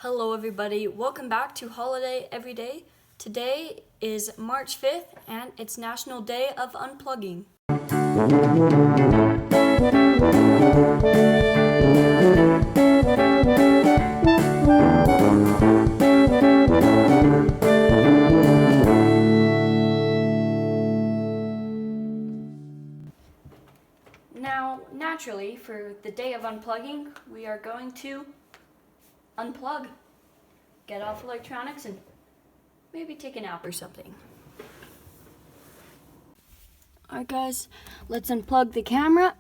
Hello everybody, welcome back to Holiday Everyday. Today is March 5th and it's National Day of Unplugging. Now, naturally, for the day of unplugging, we are going to unplug, get off electronics, and maybe take a nap or something. Alright guys, let's unplug the camera